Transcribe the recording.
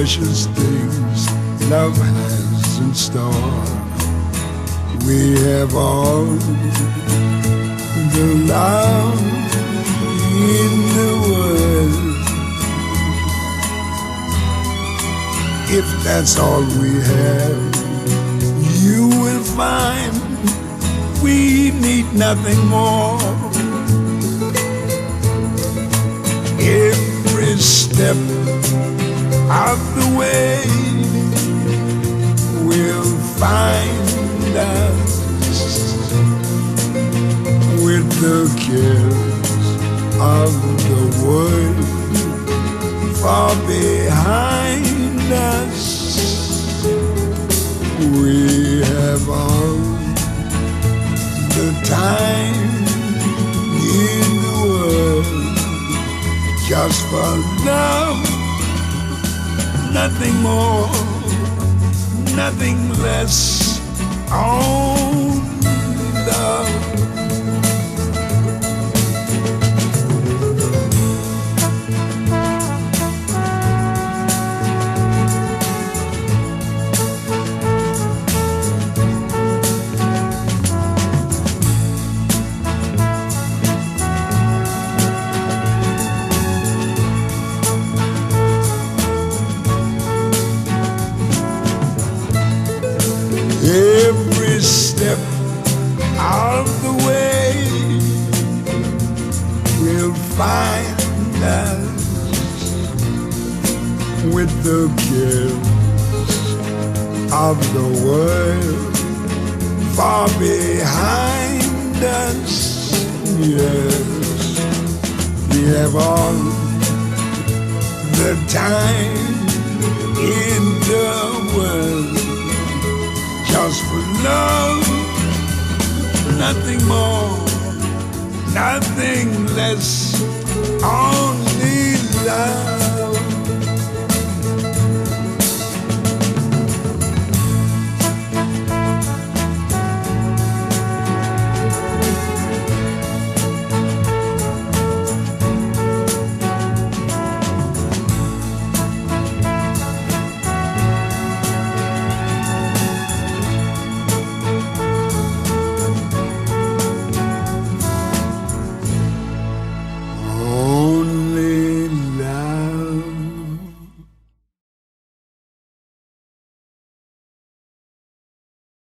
precious things love has in store. We have all the love in the world. If that's all we have, you will find we need nothing more. Every step of the way will find us with the cares of the world far behind us. We have all the time in the world just for love, nothing more, nothing less, only love. Every step of the way will find us with the cares of the world far behind us. Yes, we have all the time in the world just for love, nothing more, nothing less, only love.